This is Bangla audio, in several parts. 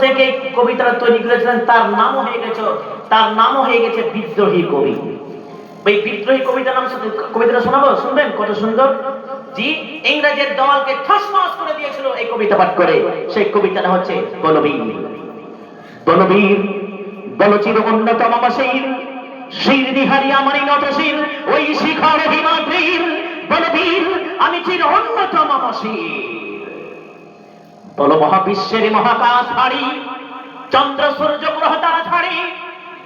থেকে কবিতাটা তৈরি করেছিলেন তার নামও হয়ে গেছে বিদ্রোহী কবি। ওই বিদ্রোহী কবিতাটা শোনাবো, শুনবেন কত সুন্দর। জি, ইংরেজের দলকে ঠসমস করে দিয়েছিল এই কবিতা পাঠ করে। সেই কবিতাটা হচ্ছে বলবীর। বলবীর বলচির অন্যতম বাসীর, শির নিহারি আমারই নত শির, ওই শিখর হিমাদ্রির বলবীর আমি চির অন্যতম বাসীর। বল মহাবিশ্বের মহাকাশ ভারী, চন্দ্র সূর্য গ্রহ তারা ছাড়ি,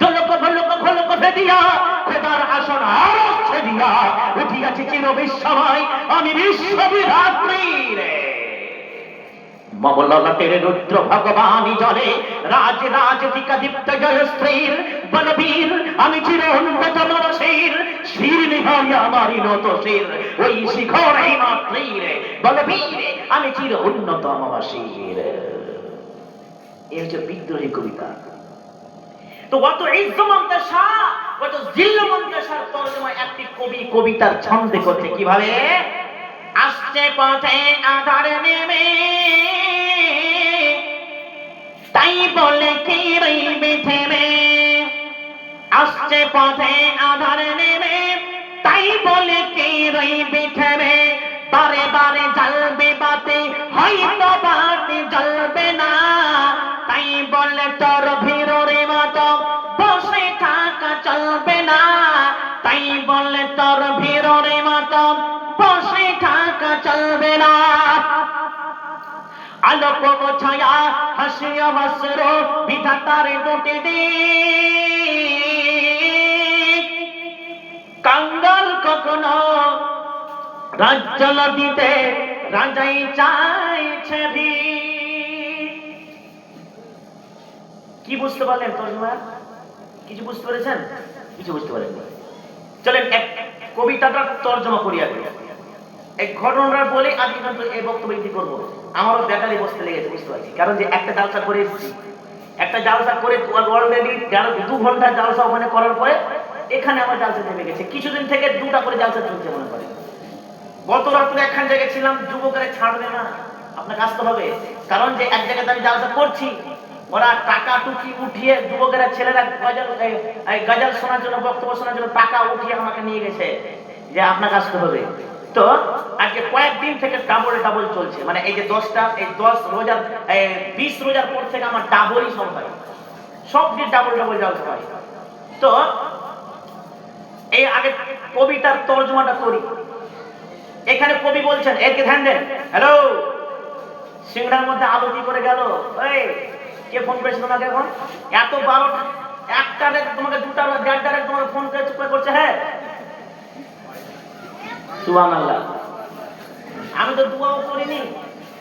ঝলক ঝলক ঝলক ভেদিয়া খোদার আসন আরশ ছেদিয়া উঠিয়াছি চির বিশ্বময় আমি বিশ্ববিধাত্রীর। মমললাটের রুদ্র ভগবানী জলে রাজ রাজতিকা দীপ্ত জয়শ্রীর বলবীর আমি চির অন্যতম বাসীর, শির নিহারি আমারই নত শির, ওই শিখর হিমাদ্রির বলবীর আমি চির অন্যতম বাসীর। এই হচ্ছে বিদ্রোহী কবিতা। তো অত ইজ্জমন্তাসা কত জিল্লমন্তাসার তর্জমায় একটি কবি কবিতার ছন্দে করছে কিভাবে। আসছে পথে আধার নেমে, তাই বলে কি রইবে থেমে। আসছে পথে আধার নেমে, তাই বলে কি রইবে থেমে। বারে বারে জ্বলবে বাতি, হয়তো বাতি জ্বলবে না, তাই বলে তোর ভিড়রে মতো বসে থাকা চলবে না। তাই বলে তোর ভিড়রে মতো বসে থাকা চলবে না। আলোক ছায়া হাসিয়া বস্র বিধাতার দুটি দিক, কাঙ্গাল কখনো রাজ্য দিতে রাজাই চাইছে ভিক। কি বুঝতে পারলেন তর্জমা? কিছু বুঝতে পেরেছেন? কিছু বুঝতে পারেন? চলেন এক কবিতাটার তর্জমা করি আগে। এক ঘটনাটা বলে আজকে কিন্তু এই বক্তব্য কি করবো। আমারও ব্যাটারি বসতে লেগেছে, বুঝতে পারছি। কারণ যে একটা জালসা করে এসেছি, একটা জালসা করে অলরেডি 2 ঘন্টা জালসা ওখানে করার পরে এখানে আমার জালসা নেমে গেছে। কিছুদিন থেকে 2টা করে জালসা চলছে মনে করে। গত রাত্রে একখান জায়গায় ছিলাম, যুবকেরা ছাড়বে না, আপনাকে আসতে হবে। কারণ যে এক জায়গাতে আমি জালসা করছি, ওরা টাকা টুকি উঠিয়ে, যুবকেরা ছেলেরা গজল শোনার জন্য, বক্তব্য শোনার জন্য টাকা উঠিয়ে আমাকে নিয়ে গেছে যে আপনাকে আসতে হবে। তো আজকে কয়েকদিন থেকে ডাবল চলছে। মানে এই যে 10 রোজার 20 রোজার পর থেকে আমার ডাবলই সব হয়, সব দিয়ে ডাবল জালসা হয়। তো এই আগে কবিতার তর্জমাটা করি। এখানে কবি বলছেন, একে ধ্যান দেন। হ্যালো, সিংড়ার মধ্যে আলো কি করে গেল? এই কে ফোন করেছিল তোমাকে এখন? এত 12টা 1টারে তোমাকে 2টা 1:30টারে তোমাকে ফোন করে চুপ করছে। হ্যাঁ, সুবহানাল্লাহ। আমি তো দোয়াও করিনি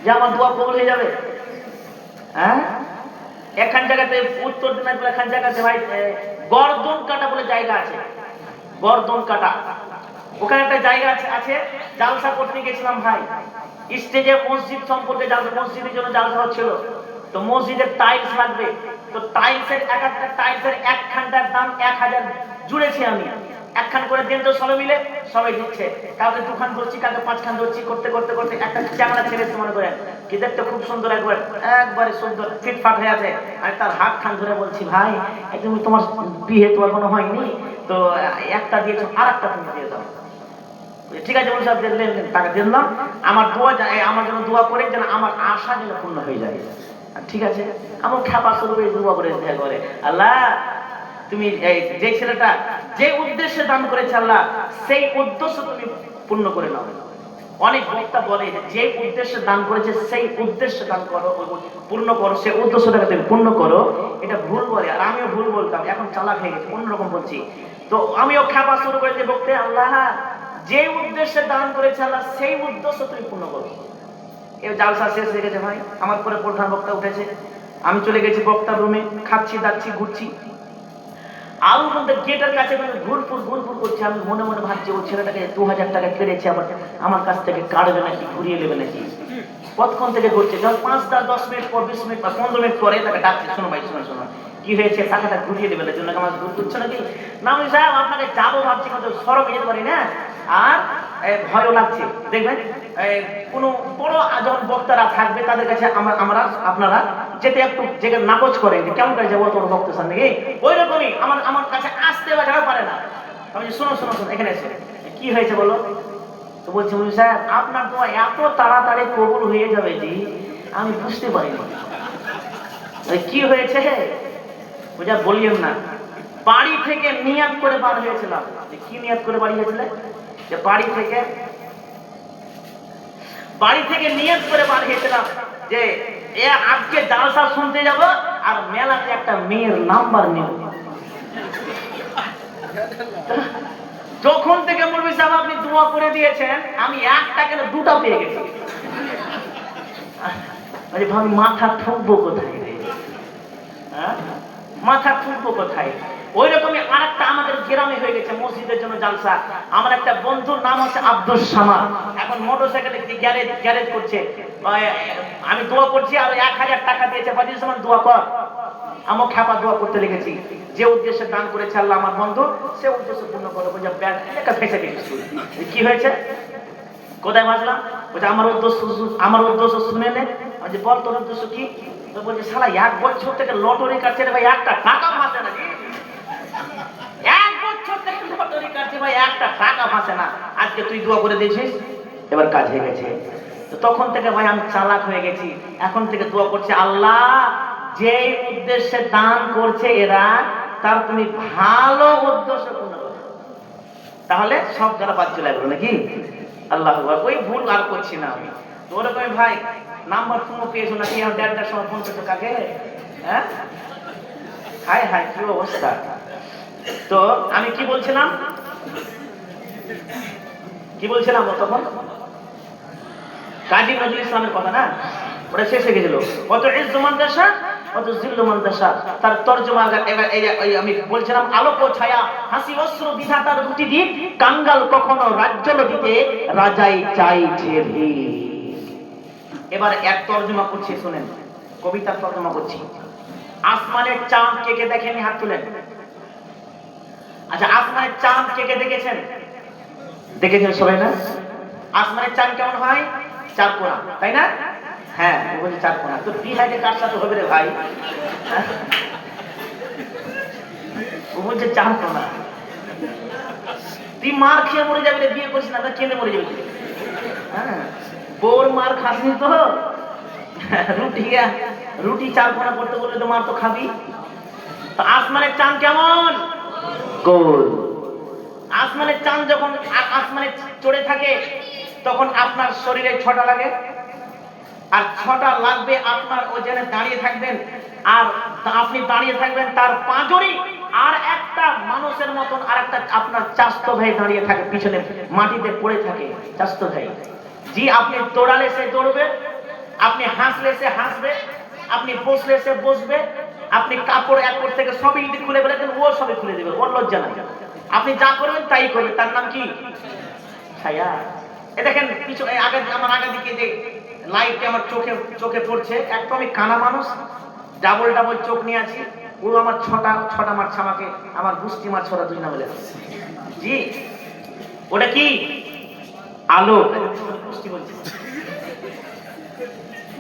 যে আমার দোয়া কবুল হয়ে যাবে। হ্যাঁ, এখান জায়গাতে উত্তর দিনাজপুর এখান জায়গাতে ভাই গর্দন কাটা বলে জায়গা আছে, গর্দন কাটা। ওখানে একটা জায়গা আছে, জালসা করতে গেছিলাম ভাই। স্টেজে মসজিদ সম্পর্কে জালসা, মসজিদের জন্য জালসা হচ্ছিল। তো মসজিদের টাইলস লাগবে, তো টাইলসের একটা টাইলসের একখানটার দাম 1000 জুড়েছি আমি। একখান করে দেন তো সবাই মিলে, সবাই দিচ্ছে। কাউকে 2 খান ধরছি, কাউকে 5 খান ধরছি। করতে করতে করতে একটা চ্যাংড়া ছেলে মনে করেন কি দেখতে খুব সুন্দর, একবারে সুন্দর ফিটফাট হয়ে আছে। আর তার হাত খান ধরে বলছি, ভাই একদম তোমার বিয়ে তো এখনো হয়নি, তো একটা দিয়েছো, আর একটা তুমি দিয়ে দাও। ঠিক আছে বলে সব দিলেন, টাকা দিলাম। আমার দোয়া, আমার জন্য দোয়া করে যেন আমার আশা যেন পূর্ণ হয়ে যায়। ঠিক আছে, আমার খেপা শুরু করে দোয়া করে, আল্লাহ তুমি যে ছেলেটা যে উদ্দেশ্যে দান করেছে, আল্লাহ সেই উদ্দেশ্য তুমি পূর্ণ করে নাও। অনেক বক্তা বলে যে উদ্দেশ্যে দান করেছে সেই উদ্দেশ্যে দান করো, পূর্ণ করো, সেই উদ্দেশ্যটাকে তুমি পূর্ণ করো। এটা ভুল বলে, আর আমিও ভুল বলতাম, এখন চালাক হয়ে গেছে, অন্যরকম বলছি। তো আমিও খেপা শুরু করেছি বলতে, আল্লাহ যে উদ্দেশ্যে দান করেছে আল্লাহ সেই উদ্দেশ্য তুমি পূর্ণ করো। এই জালসা শেষ হয়ে গেছে ভাই, আমার পরে প্রধান বক্তা উঠেছে। আমি চলে গেছি বক্তার রুমে, খাচ্ছি দাচ্ছি ঘুরছি। আরো বলতে গেটের কাছে ঘুরপুর করছে। আমি মনে মনে ভাবছি, ও ছেলেটাকে 2000 টাকা কেড়েছে, আবার আমার কাছ থেকে কাটবে নাকি, ঘুরিয়ে নেবে নাকি। কতক্ষণ থেকে ঘুরছে, যখন 5-10 মিনিট পর, 20 মিনিট বা 15 মিনিট পরে তাকে ডাকছে, শোনো ভাই শোনো কি হয়েছে, টাকাটা ঘুরিয়ে দেবে জন্য আমার ঘুর করছে নাকি? না আমি সাহেব আপনাকে যাবো ভাবছি, কিন্তু সরবে যেতে পারি না। আর ভয়ও লাগছে। দেখবেন কোনো বড় যখন বক্তারা থাকবে তাদের কাছে আমরা আপনারা যেতে একটু যেখানে নাকচ করে যে কেমন করে যাবো তোর বক্তার সামনে, ওই রকমই আমার কাছে আসতে বা যারা পারে না। আমি শোনো শোনো শোনো, এখানে এসে কি হয়েছে বলো। তো বলছি মুফতি সাহেব আপনার দোয়া এত তাড়াতাড়ি কবুল হয়ে যাবে যে আমি বুঝতে পারিনি। কি হয়েছে বুঝা বলিও না। বাড়ি থেকে নিয়াত করে বার হয়েছিলাম। কি নিয়াত করে বাড়ি হয়েছিল? যে বাড়ি থেকে নিয়াত করে বার হয়েছিলাম যে আজকে জালসা শুনতে যাব আর মেলাতে একটা মেয়ের নাম্বার নেব। যখন থেকে মুফতি সাহেব আপনি দোয়া করে দিয়েছেন আমি একটা কেন দুটা পেয়ে গেছি। ভাবি মাথা ঠুকবো কোথায়, মাথা ঠুকবো কোথায়। ওই রকমই আরেকটা আমাদের গ্রামে হয়ে গেছে মসজিদের জন্য জালসা। আমার একটা বন্ধুর নাম হচ্ছে আব্দুল সামাদ, এখন মোটরসাইকেল গ্যারেজ করছে। আমি দোয়া করছি আর 1000 টাকা দিয়েছে, বাজির সামান দোয়া কর। আমার খ্যাপা দোয়া করতে লেগেছি। যে উদ্দেশ্যে দান করেছে আল্লাহ আমার বন্ধু সে উদ্দেশ্য পূর্ণ করো। কি হয়েছে কোথায় বাজলাম? বলছে আমার উদ্দেশ্য শুনে নে। বলছে বল তোর উদ্দেশ্য কি? তো বলছে শালা 1 বছর থেকে লটারি কাটছে রে ভাই, একটা টাকা ফাঁসে না। 1 বছর থেকে লটারি কাটছে ভাই, একটা টাকা ফাঁসে না। আজকে তুই দোয়া করে দিয়েছিস, এবার কাজ হয়ে গেছে। তো তখন থেকে ভাই আমি চালাক হয়ে গেছি। এখন থেকে দোয়া করছে আল্লাহ যে উদ্দেশ্যে দান করছে এরা, তার তুমি ভালো উদ্দেশ্য পূর্ণ করো। তাহলে সব যারা বাদ চলে গেল নাকি? আল্লাহ ওই ভুল আর করছি না আমি। তো ওরকম ভাই নাম্বার ফোন পেয়েছো নাকি? আমার 1:30টার সময় ফোন করছো কাকে? হ্যাঁ হাই হাই কি অবস্থা। তো আমি কি বলছিলাম তখন? কাজী নজরুল ইসলামের কথা না, ওটা শেষ হয়ে গেছিল। কত ইজ্জু মান দাশা কত জিল্লু মান দাশা, তার তরজমা। এবার আমি বলছিলাম আলোক ও ছায়া হাসি অশ্রু বিধাতার দুটি দিক, কাঙ্গাল কখনো রাজ্য দিতে রাজাই চাইছে ভিড়। এবার এক তরজমা করছি শুনেন, কবিতার তরজমা করছি। আসমানের চাঁদ কে কে দেখেন হাত তুলেন। আচ্ছা আসমানের চাঁদ কে কে দেখেছেন? দেখেছেন সবাই না? আসমানের চাঁদ কেমন হয়? 4 কোণা, তাই না? হ্যাঁ ও বলছে 4 কোণা। তো বিহাইতে কার সাথে হবে রে ভাই? ও বলছে 4 কোণা। তুই মার খেয়ে মরে যাবি রে, বিয়ে করছিস না তা কেঁদে মরে যাবি। হ্যাঁ বোর মার খাসনি তো, রুটি 4 কোণা করতে বললে তো মার তো খাবি। তো আসমানের চাঁদ কেমন? গোল। আসমানের চাঁদ যখন আসমানে চড়ে থাকে তখন আপনার শরীরে 6টা লাগে, আর 6টা লাগবে আপনার ওজনে দাঁড়িয়ে থাকবেন। আর আপনি দাঁড়িয়ে থাকবেন তার পাঁজরই আর একটা মানুষের মতন আর একটা আপনার চাস্তো ভাই দাঁড়িয়ে থাকে পিছনে, মাটিতে পড়ে থাকে চাস্তো ভাই। জি আপনি দৌড়ালে সে দৌড়বে, আপনি হাসলে সে হাসবে, আপনি বসলে সে বসবে, আপনি কাপড় এক থেকে সবই যদি খুলে ফেলেছেন ও সবই খুলে দেবে, ওর লজ্জা নাই। আপনি যা করবেন তাই করবেন, তার নাম কি? ছায়া। এ দেখেন কিছু আগে আমার আগে দিকে যে লাইটটা আমার চোখে পড়ছে, একটু আমি কানা মানুষ, ডাবল চোখ নিয়ে আছি। ও আমার ছটা মারছে আমাকে, আমার গুষ্টি মার ছটা দুই না বলে। জি ওটা কি? আলো। গুষ্টি বলছি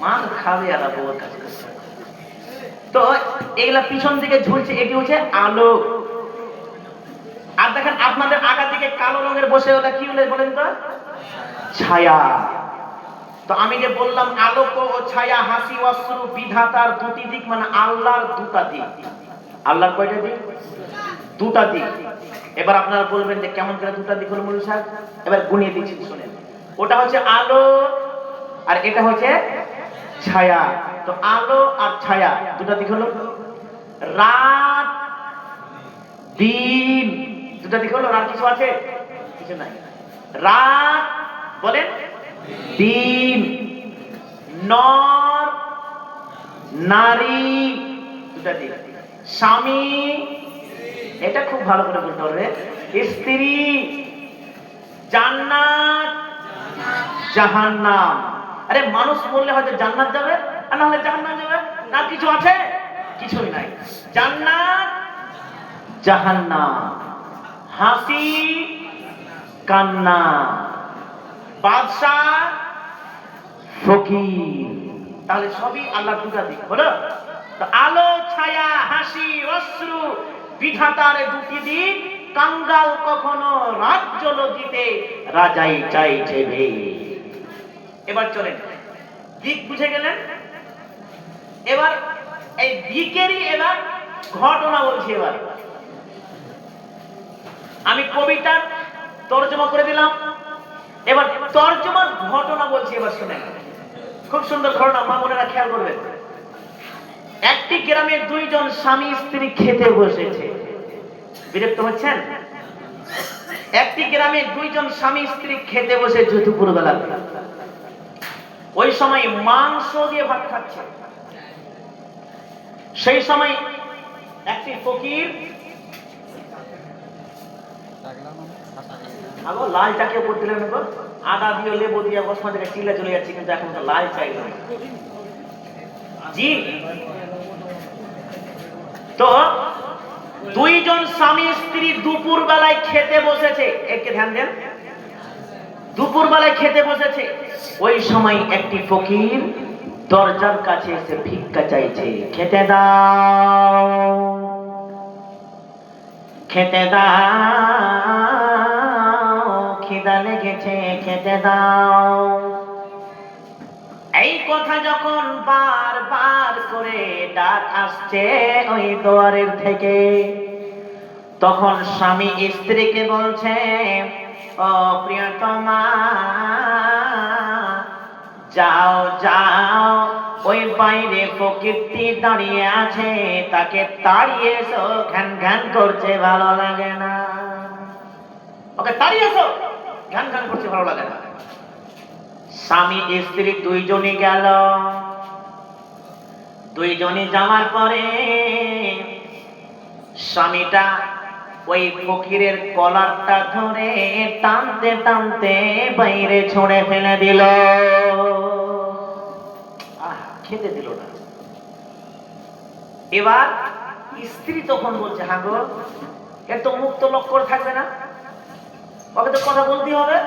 মার খাবে আলা বউর কাছে। তো এগুলা পিছন দিকে ঝুলছে, এটি হচ্ছে আলো। আর দেখেন আপনাদের আগা দিকে কালো রঙের বসে ওটা কি বলে বলেন তো? ছায়া। তো আমি যে বললাম আলোক ও ছায়া হাসি অশ্রু বিধাতার দুটি দিক, মানে আল্লাহর 2টা দিক। আল্লাহর কয়টা দিক? 2টা দিক। এবার আপনারা বলবেন যে কেমন করে 2টা দিক হলো মুফতি সাহেব? এবার গুনিয়ে দিচ্ছি শুনেন। ওটা হচ্ছে আলো আর এটা হচ্ছে ছায়া। তো আলো আর ছায়া 2টা দিক হলো। রাত দিন 2টা দিক হলো। আর কিছু আছে? কিছু নাই। রাত বলেন, দিন, নর নারী 2টা দিক। স্বামী, এটা খুব ভালো করে বলতে হবে, স্ত্রী, জান্নাত জাহান্নাম। আরে মানুষ বললে হয়তো জান্নাত যাবে আর না হলে জাহান্নাম যাবে, না কিছু আছে? কিছুই নাই। জান্নাত জাহান্নাম, হাসি কান্না, বাদশাহ, ফকির। তাহলে সবই আল্লাহর দুটা দিক হলো। তো আলো, ছায়া, হাসি, অশ্রু, বিধাতার দুটি দিক। কাঙ্গাল কখনো রাজ্য লজিতে, রাজাই চাইছে ভে। এবার চলেন, দিক বুঝে গেলেন। এবার এই দিকেরই এবার ঘটনা বলছি। এবার আমি কবিতার তর্জমা করে দিলাম, এবার তর্জমার ঘটনা বলছি। এবার শুনেন, খুব সুন্দর ঘটনা, মা বোনেরা খেয়াল করবেন। একটি গ্রামে দুইজন স্বামী স্ত্রী খেতে বসেছে। বিরক্ত হচ্ছেন? একটি গ্রামে দুইজন স্বামী স্ত্রী খেতে বসেছে দুপুরবেলা। ওই সময় মাংস দিয়ে ভাত খাচ্ছে। সেই সময় একটি ফকির, আগো লাল চাকে উপর দিলেন, আদা দিয়ে লেবু দিয়ে বসমা থেকে চিল্লা চলে যাচ্ছে, কিন্তু এখন তো লাল চাই না। জি, তো দুইজন স্বামী স্ত্রী দুপুর বেলায় খেতে বসেছে। একে ধ্যান দেন, দুপুর বেলায় খেতে বসেছে। ওই সময় একটি ফকির দরজার কাছে এসে ভিক্ষা চাইছে, খেতে দাও, খেতে দাও, খিদা লেগেছে, খেতে দাও। এই কথা যখন বারবার করে ডাক আসছে ওই দুয়ারের থেকে, তখন স্বামী স্ত্রীকে বলছে, ও প্রিয়তমা, যাও যাও, ওই বাইরে ফকিরটি দাঁড়িয়ে আছে, তাকে তাড়িয়ে এসো, ঘ্যান ঘ্যান করছে, ভালো লাগে না। ওকে তাড়িয়ে এসো, ঘ্যান ঘ্যান করছে, ভালো লাগে না। স্বামী স্ত্রী দুইজনই গেল। দুইজনই যাওয়ার পরে স্বামীটা ওই ফকিরের কলারটা ধরে টানতে টানতে বাইরে ছুঁড়ে ফেলে দিল। খেতে দিল না। এবার স্ত্রী তখন বলছে, হ্যাঁ গো, এর তো মুক্ত লক্ষ্য থাকবে না, ওকে তো কথা বলতে হবে।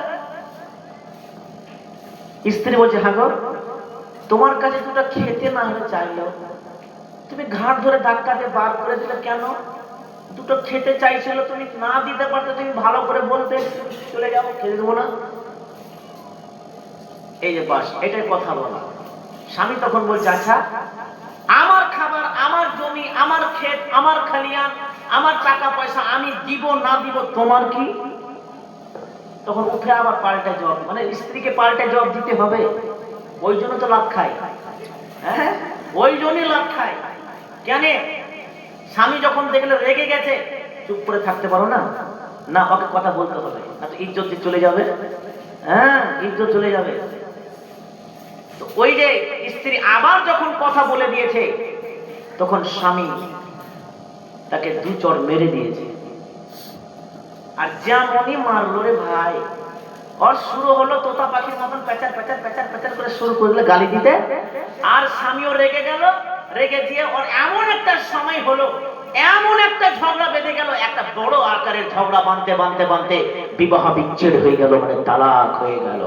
স্ত্রী বলছে, হ্যাঁ গো, তোমার কাছে দুটো খেতে না হলে চাইলো, তুমি ঘাট ধরে ধাক্কা দিয়ে বার করে দিলে কেন? দুটো খেতে চাইছিল, তুমি না দিতে পারতে, তুমি ভালো করে বলতে, চলে যাও, খেতে দেবো না। এই যে বাস, এটাই কথা বলা। স্বামী তখন বলছে, আচ্ছা, আমার খাবার, আমার জমি, আমার ক্ষেত, আমার খালিয়ান, আমার টাকা পয়সা, আমি দিব না দিব তোমার কি? তখন উঠে আবার পাল্টা জবাব, মানে স্ত্রীকে পাল্টা জবাব দিতে হবে। ওই জন্য তো লাভ খায়, হ্যাঁ, ওই জন্যই লাভ খায়। কেন? স্বামী যখন দেখলে রেগে গেছে, চুপ করে থাকতে পারো না, না ওকে কথা বলতে হবে, না তো ইজ্জত চলে যাবে। হ্যাঁ, ইজ্জত চলে যাবে। তো ওই যে স্ত্রী আবার যখন কথা বলে দিয়েছে, তখন স্বামী তাকে দু চড় মেরে দিয়েছে। আর যেমনই মারলো রে ভাই, ওর শুরু হলো তোতা পাখির মতন প্যাচার প্যাচার প্যাচার প্যাচার করে শুরু করলে গালি দিতে। আর স্বামীও রেগে গেল, রেগে দিয়ে ওর এমন একটা সময় হলো, এমন একটা ঝগড়া বেঁধে গেল, একটা বড় আকারের ঝগড়া বাঁধতে বাঁধতে বাঁধতে বিবাহ বিচ্ছেদ হয়ে গেল, মানে তালাক হয়ে গেল।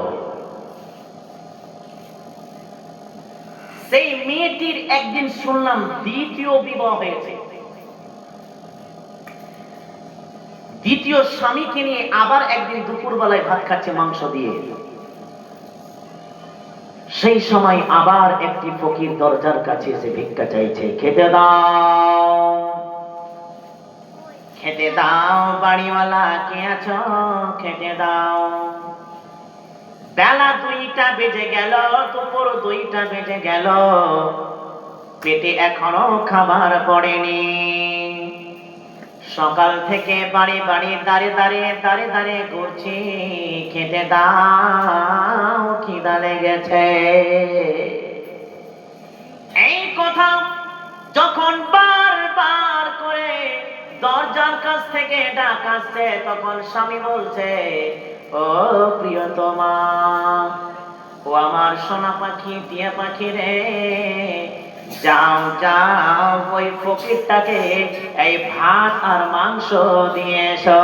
সেই মেয়েটির একদিন শুনলাম দ্বিতীয় বিবাহ হয়েছে, দ্বিতীয় স্বামীকে নিয়ে আবার একদিন দুপুর বেলায় ভাত খাচ্ছে মাংস দিয়ে। সেই সময় আবার একটি ফকির দরজার কাছে এসে ভিক্ষা চাইছে, খেতে দাও, খেতে দাও, বাড়িওয়ালা কে আছো, খেতে দাও। বেলা 2টা বেজে গেল, দুপুর 2টা বেজে গেল, পেটে এখনো খাবার পড়েনি। সকাল থেকে বাড়ি বাড়ি দাঁড়িয়ে দাঁড়িয়ে দাঁড়িয়ে দাঁড়িয়ে ঘুরছি, খেতে দাও, খিদা লেগেছে। এই কথা যখন বারবার করে দরজার কাছ থেকে ডাক আসছে, তখন স্বামী বলছে, ও প্রিয়তমা, ও আমার সোনা পাখি, টিয়া পাখি রে, যাও যাও, ওই ফকিরটাকে এই ভাত আর মাংস দিয়ে এসো।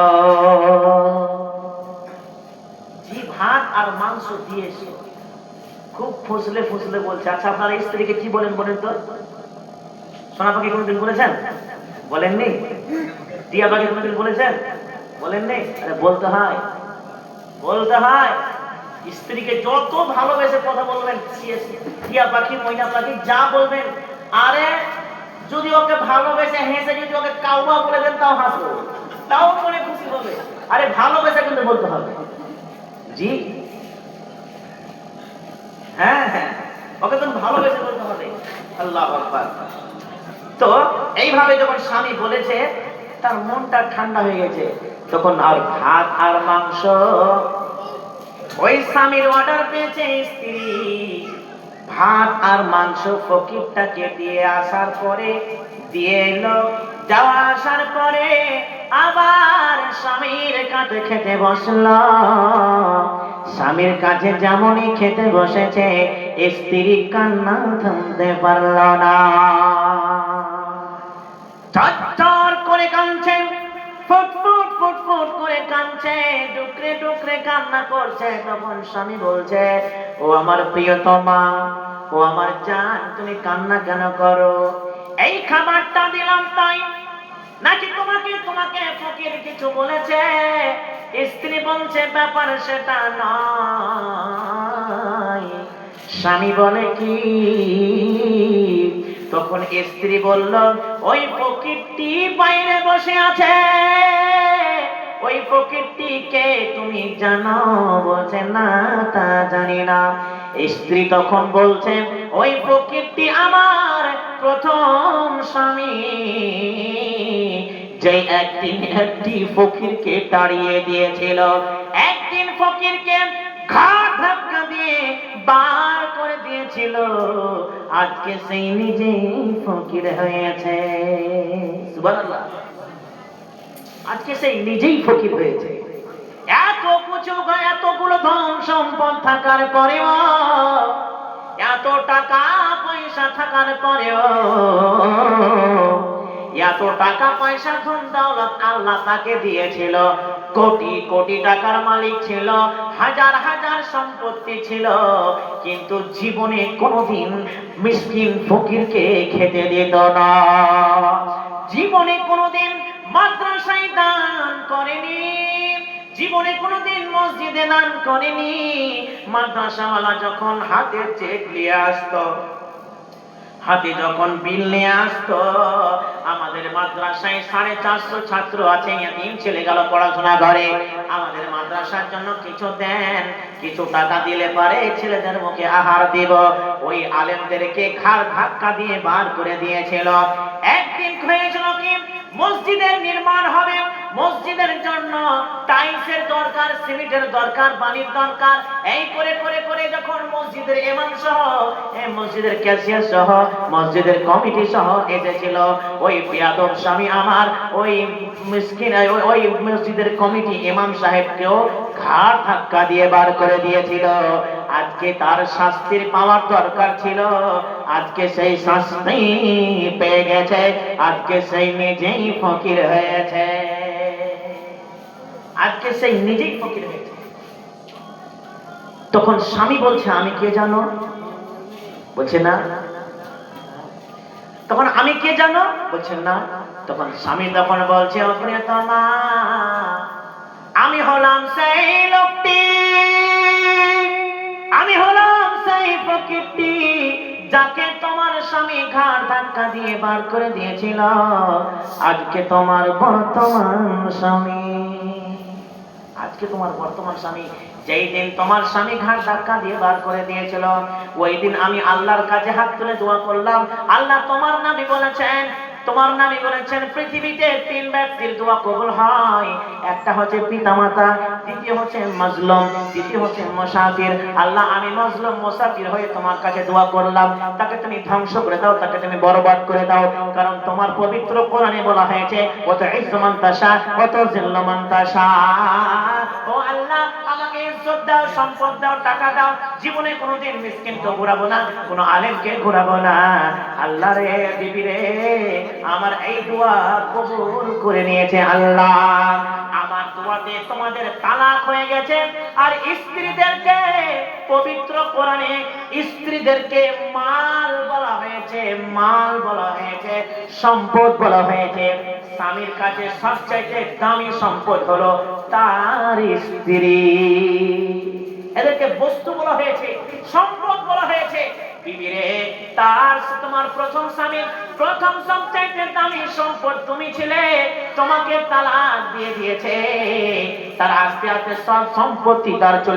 জি ভাত আর মাংস দিয়েছে। খুব ফুসলে ফুসলে বলছে, আচ্ছা আপনার স্ত্রীকে কি বলেন বলেন তো? সোনা পাখি কোনোদিন বলেছেন? বলেননি? টিয়া পাখি কোনোদিন বলেছেন? বলেননি? আরে বলতে হয়, বলতে হয়। স্ত্রীকে যত ভালোবেসে কথা বলবেন, টিয়া পাখি ময়না পাখি যা বলবেন, আরে যদি ওকে ভালোবেসে হেসে যদি ওকে কাউয়া বলে দেন তাও হাসবো, তাও মনে খুশি হবে। আরে ভালোবেসে কিন্তু বলতে হবে। জি হ্যাঁ হ্যাঁ, ওকে কিন্তু ভালোবেসে বলতে হবে। আল্লাহু আকবার। তো এইভাবে যখন স্বামী বলেছে, তার মনটা ঠান্ডা হয়ে গেছে। তখন আর ভাত আর মাংস, ওই স্বামীর অর্ডার পেয়েছে স্ত্রী, ভাত আর মাংস ফকিরটাকে দিয়ে আসার পরে দিয়ে এলো। যাওয়া আসার পরে আবার স্বামীর কাছে খেতে বসল। স্বামীর কাছে যেমনই খেতে বসেছে, স্ত্রী কান্না থামতে পারল না। চট করে কাঁদছে, ফুটফুট ফুটফুট করে কাঁদছে, ডুকরে ডুকরে কান্না করছে। তখন স্বামী বলছে, ও আমার প্রিয়তমা, ও আমার জান, তুমি কান্না কেন করো? এই খাবারটা দিলাম তাই নাকি তোমাকে তোমাকে ফকির কিছু বলেছে? স্ত্রী বলছে, ব্যাপার সেটা নয়। স্বামী বলে কি? তখন স্ত্রী বলল, ওই ফকিরটি বাইরে বসে আছে, ওই ফকিরটিকে তুমি জানো? বলছে, না তা জানি না। স্ত্রী তখন বলছে, ওই ফকিরটি আমার প্রথম স্বামী, যে একদিন একটি ফকিরকে তাড়িয়ে দিয়েছিল, একদিন ফকিরকে ঘাট ধাক্কা দিয়ে বার করে দিয়েছিল, আজকে সেই নিজেই ফকির হয়েছে। সুবহানাল্লাহ। আজকে সেই নিজেই ফকির হয়েছে। এত কিছু, এতগুলো ধন সম্পদ থাকার পরেও, এত টাকা পয়সা থাকার পরেও, এত টাকা পয়সা ধন দৌলত আল্লাহ তাকে দিয়েছিল, কোটি কোটি টাকার মালিক ছিল, হাজার হাজার সম্পত্তি ছিল, কিন্তু জীবনে কোনোদিন মিসকিন ফকিরকে খেতে দিত না। জীবনে কোনোদিন মাদ্রাসায় দান করেনি, জীবনে কোনোদিন মসজিদে দান করেনি। মাদ্রাসাওয়ালা যখন হাতে চেক নিয়ে আসতো, হাতে যখন বিল নিয়ে আসতো, আমাদের মাদ্রাসায় 450 ছাত্র আছে, এতিম ছেলে গেল পড়াশোনা করে, আমাদের মাদ্রাসার জন্য কিছু দেন, কিছু টাকা দিলে পারে ছেলেদের মুখে আহার দিব। ওই আলেমদেরকে ঘাড় ধাক্কা দিয়ে বার করে দিয়েছিল। একদিন হয়েছিল কি, মসজিদের নির্মাণ হবে, মসজিদের জন্য টাইলসের দরকার, সিমেন্টের দরকার, বালির দরকার। এই করে করে করে যখন মসজিদের ইমাম সহ, মসজিদের ক্যাশিয়ার সহ, মসজিদের কমিটি সহ এসেছিল, ওই বেয়াদব স্বামী আমার ওই মিসকিন ওই মসজিদের কমিটি ইমাম সাহেবকেও ঘাড় ধাক্কা দিয়ে বার করে দিয়েছিল। আজকে তার শাস্তির পাওয়ার দরকার ছিল, আজকে সেই শাস্তি পেয়ে গেছে, আজকে সেই নিজেই ফকির হয়েছে, আজকে সেই নিজেই ফকির হয়েছে। তখন স্বামী বলছে, আমি কে জানো? বলছে না। তখন আমি কে জানো? বলছেন না। তখন স্বামী তখন বলছে, ও প্রিয়তমা, আমি হলাম সেই লোকটি, আমি হলাম সেই ফকিরটি যাকে তোমার স্বামী ঘাড় ধাক্কা দিয়ে বার করে দিয়েছিল, আজকে তোমার বর্তমান স্বামী। আজকে তোমার বর্তমান স্বামী। যেই দিন তোমার স্বামী ঘাড় ধাক্কা দিয়ে বার করে দিয়েছিল, ওই দিন আমি আল্লাহর কাছে হাত তুলে দোয়া করলাম, আল্লাহ তোমার নবী বলেছেন, তোমার নবী বলেছেন পৃথিবীতে 3 ব্যক্তির দোয়া কবুল হয়, একটা হচ্ছে পিতামাতা, দ্বিতীয় হচ্ছে মাজলুম, তৃতীয় হচ্ছে মুসাফির। আল্লাহ, আমি মাজলুম মুসাফির হয়ে তোমার কাছে দোয়া করলাম, তাকে তুমি ধ্বংস করে দাও, তাকে তুমি বরবাদ করে দাও, কারণ তোমার পবিত্র কোরআনে বলা হয়েছে, ওয়া তুইজ্জু মান তাশা ওয়া তুযিল্লু মান তাশা। ও আল্লাহ, আমাকে ইজ্জত দাও, সম্পদ দাও, টাকা দাও, জীবনে কোনোদিন মিসকিনকে ঘোরাবো না, কোনো আলেমকে ঘোরাবো না। আল্লাহ রে, বিবি রে, আমার এই দোয়া কবুল করে নিয়েছে আল্লাহ। আমার দোয়াতে তোমাদের তালাক হয়ে গেছে। আর স্ত্রীদেরকে পবিত্র কোরআনে স্ত্রীদেরকে মাল বলা হয়েছে, মাল বলা হয়েছে, সম্পদ বলা হয়েছে। স্বামীর কাছে সবচাইতে দামি সম্পদ হলো তার স্ত্রী। এদেরকে বস্তু বলা হয়েছে, সম্পদ বলা হয়েছে। বিবিরে, তার তোমার প্রথম স্বামীর প্রথম সবচাইতে দামি সম্পদ তুমি ছিলে, তোমাকে তালাক দিয়ে দিয়েছে। তার আস্তে আস্তে সব সম্পত্তি তার চলে